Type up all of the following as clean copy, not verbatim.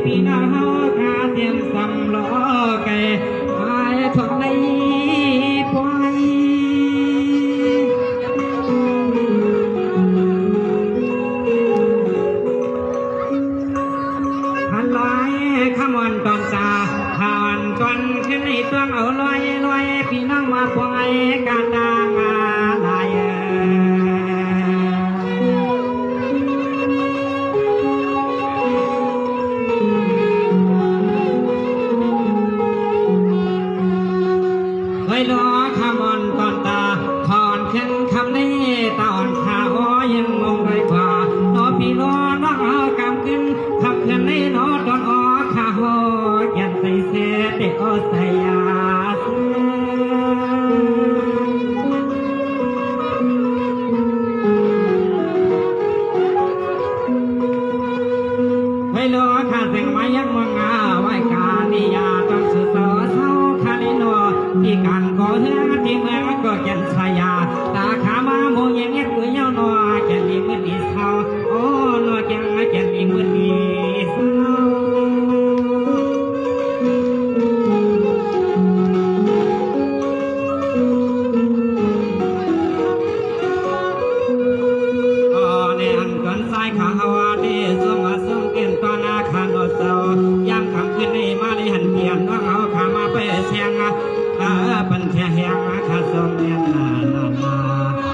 พี่น้องกาเตรียมสำล้อแก่ไอ้ทนในปล่อยพันลอยขมวนตอนตาผ่านก่อนขึ้นในตัวเอาลอยลอยพี่น้องมาปล่อยกาตางอะไรล้อขมอนตอนตาถอนเข็นคำนี้ตอนขาอ้อยังมองไปกว่าน้อพี่น้องน้องเอากำขึ้นขับเข็นนี้น้อตอนอ้อขาหอยันใส่เสเตออใส่ยาไว้ล้อขาเสียงไม้ยักมังงาไว้การนิยาต้องสื่อต่อเศร้าคาลิโนที่การก่อเฮือที่เมืองก็แก่นชายาตาขามาโมยังเงี้ยกุยเย้าหนอแก่นมีมือดีเศร้าโอ้หนอแก่นมีมือดีเศร้าในอันก่อนสายขาหวานได้ส่งมาส่งเกินตอนอาคารโนเสาย่างคำขึ้นในมาในหันเกียนว่าเอาขามาไปเสียงปัญญาแห่งข้าทรงเนียนนา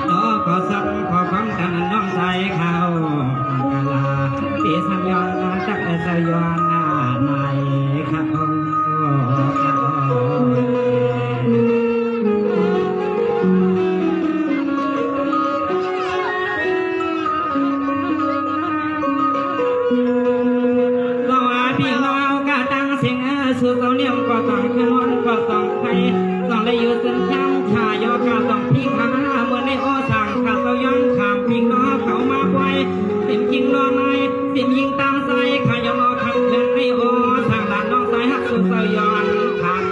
น้องก็สังขอความกันน้องใจเขากาลาปีสัญญาณจักสยานในข้าองสุขเอาเนี่ยก็ต้องขนอนก็ต้องไข่ต้องได้อยู่สัญญาณขายอก็ต้องพี่ขาเมื่อในอ้อสั่งขาเสาย้อนขามพี่น้อเขามาไว้เป็นยิงรอในเป็นยิงตามใจขายอคำเพื่อนในอ้อสั่งหลานน้องสายหักสุขเสาย้อนขาด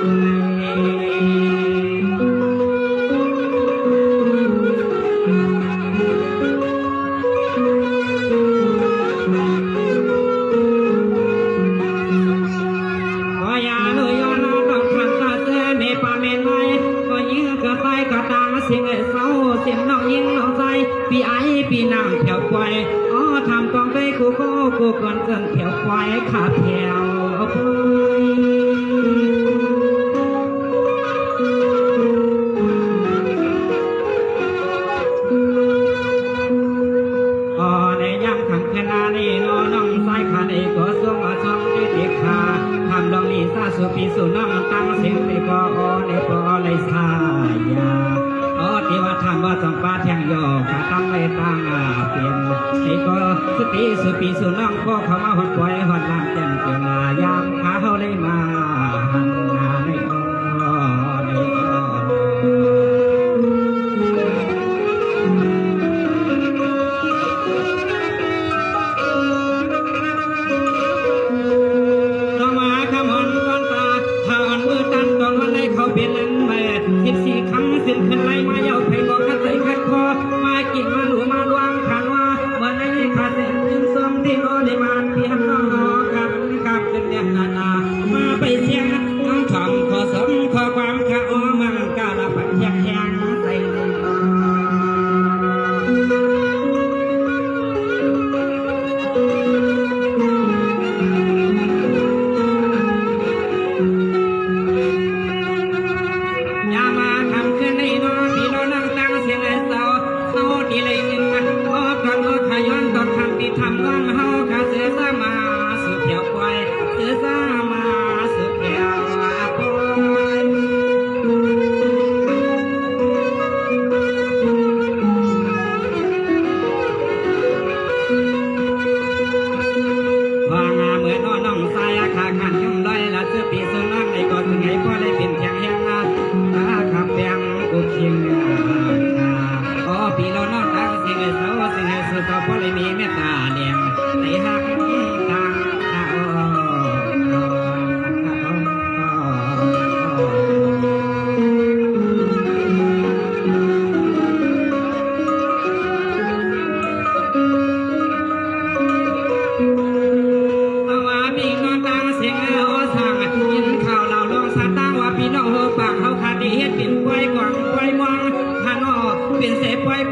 เสียงเศร้าเสียงน้องยิงน้องใจพี่ไอพี่นางแถวควายอ๋อทำกองไปกูก่อนเกินแถวควายขาแถวอ๋อในย่ำขังขนานี่น้องสายขาในก็ส่งที่เด็กขาทำดองนี้ซาสุปีสุน้องตั้งเสียงในก็ในปอเลยสายาที่ว่าทำว่าจำปาแทงยอกะตั้งไม่ตั้งเปลี่ยนไอ้ก็สติสุปีสุน้องก็เข้ามาหดปล่อยหดน้ำเต็มเกลือยามขาเขาเลยมาหันหน้าในอ้อในอ้อต้องมาขมอนก้อนตาถ้าอ่อนมือตันตอนวันไหนเขาเป็นนั้นแม่14 คำสิ้นขึ้นไรมาเย้าไผ่บอกกันใส่ขัดคอมากินมาหนูมาลวงขันว่าเมื่อไหร่ขาดเส้นยืนซ้อมที่โน่ได้มาเพียงน้องกับกันเนี่ยนามาไปเสียงน้องถ่อมขอสมขอความข้าอ้อมังกาละปัญญาแข็งใส่ทำว่างเฮาขาเสือซามาสุดเดียวควายเสือซามาสุดเดียวปล่อยว่างาเหมือนน้องสายขาขันยุ่งด้อยละเสือปีสุนัขในก่อนถึงไงพ่อได้เป็นแข็งแรงตาขับแบงกุเชียงอ๋อปีเราน้องตั้งสิ่งให้เสาสิ่งให้สุดต่อพ่อเลยมีเมตตาเลี้ยงในหักทาง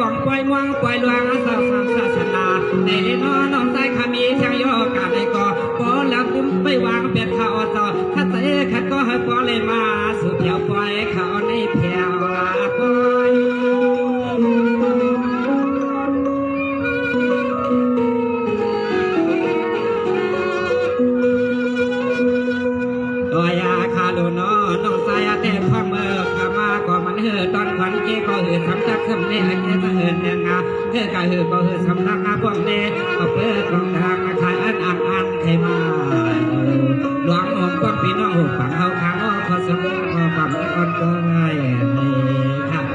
องปล่อยม่วงปล่อยลวงสาวศาสนาในน้องน้องใจขามีช่างโยกาในก่อก็แล้วคุ้มไปวางเป็ดข้าวต่อถ้าใจขัดก็ให้ปล่อยเลยมาสุดเดียวปล่อยเขาในแผ่วปล่อยตัวยาคาโลนอน้องสายแต่พ่อเมื่อขามาก็มันเหือตอนขวัญเกี่ก็เหือทำจักสำเนียงเกี่ยสะเหินเนียงาเหือกะเหือก็เหือสำลักงาพวกเน่ก็เปิดกองทางขายอันเทมาหลวงองค์กว้างพี่น้องหูฝังเขาค้างขอสมขอความอ่อนก็ง่ายในข้าว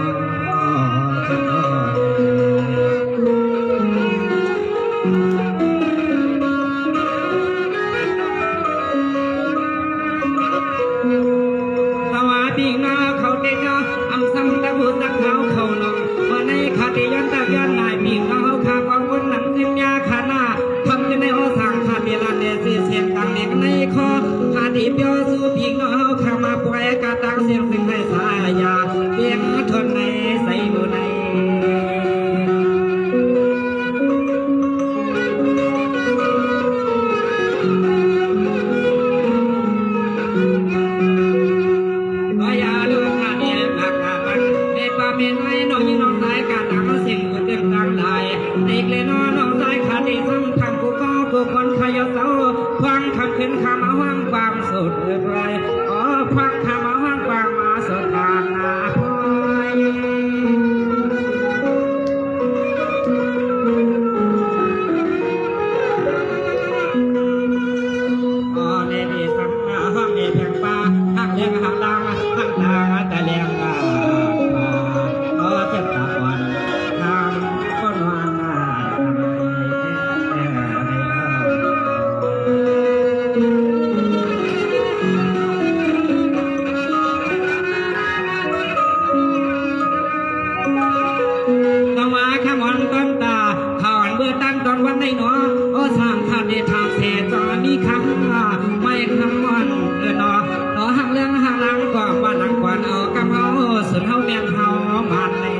ตักเขาเขานองมาในขาดย้อนตะย้อนนายมีเขาขาความวุ่นหนังขึ้นยาขาหน้าทำกันในโอสางขาดเวลาเนี่ยเสียงดังเด็กในคอขาดเปียวสู้พิงเขาขามาปล่อยกาตังเสียงสิ่งในสายาเพียงทนในใส่ดูในเป็นไอ้น้องยี่น้องสายการต่างก็เสียงเต็มต่างหลายเด็กเลยน้องสายขาดที่ซ้ำทำกูก็กูคนขยับเสาฟังคำขึ้นคำมาห้างความสุดเลยอ๋อฟังคำมาห้างความมาสุดทางนาพอยอ๋อในที่ซ้ำห้องในเพียงป้าห้างเลี้ยงห้างดังห้างดังแต่เลี้ยงเจ็บตาอ่อนทำคนวางน้ว่าแค่มอนต้นตาข่าวเบื่อตั้งตอนวันในหนอโอ้สร้างขาดเดทางเศษจอมีคำไม่คำวันหนอหักเรื่องหักลังก่อนวันหลังก่อนเอากำเอาสุดเฮาเมียนเฮามันเลย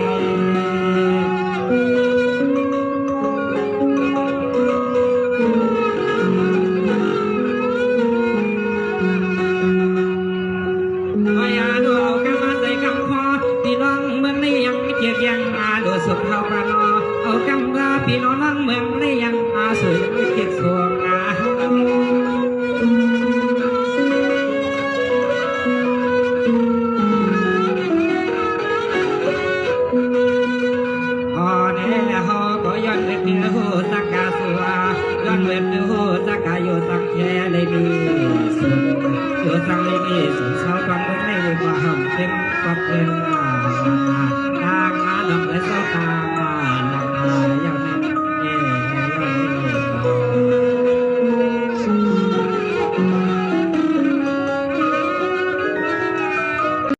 สุขเขาปานอเอากำลาพี่น้องนั่งเมืองได้ยังอาสุยเก็บสวงอาอ๋อเนี่ยฮอก็ย้อนเวทเนี่ยหูสักกาสัวย้อนเวทเนี่ยหูสักกาโยสักแค่เลยมีสุขโยสังเลยมีสุขเช้าตอนเมื่อไม่ว่าห่มเต็มปัดเงิน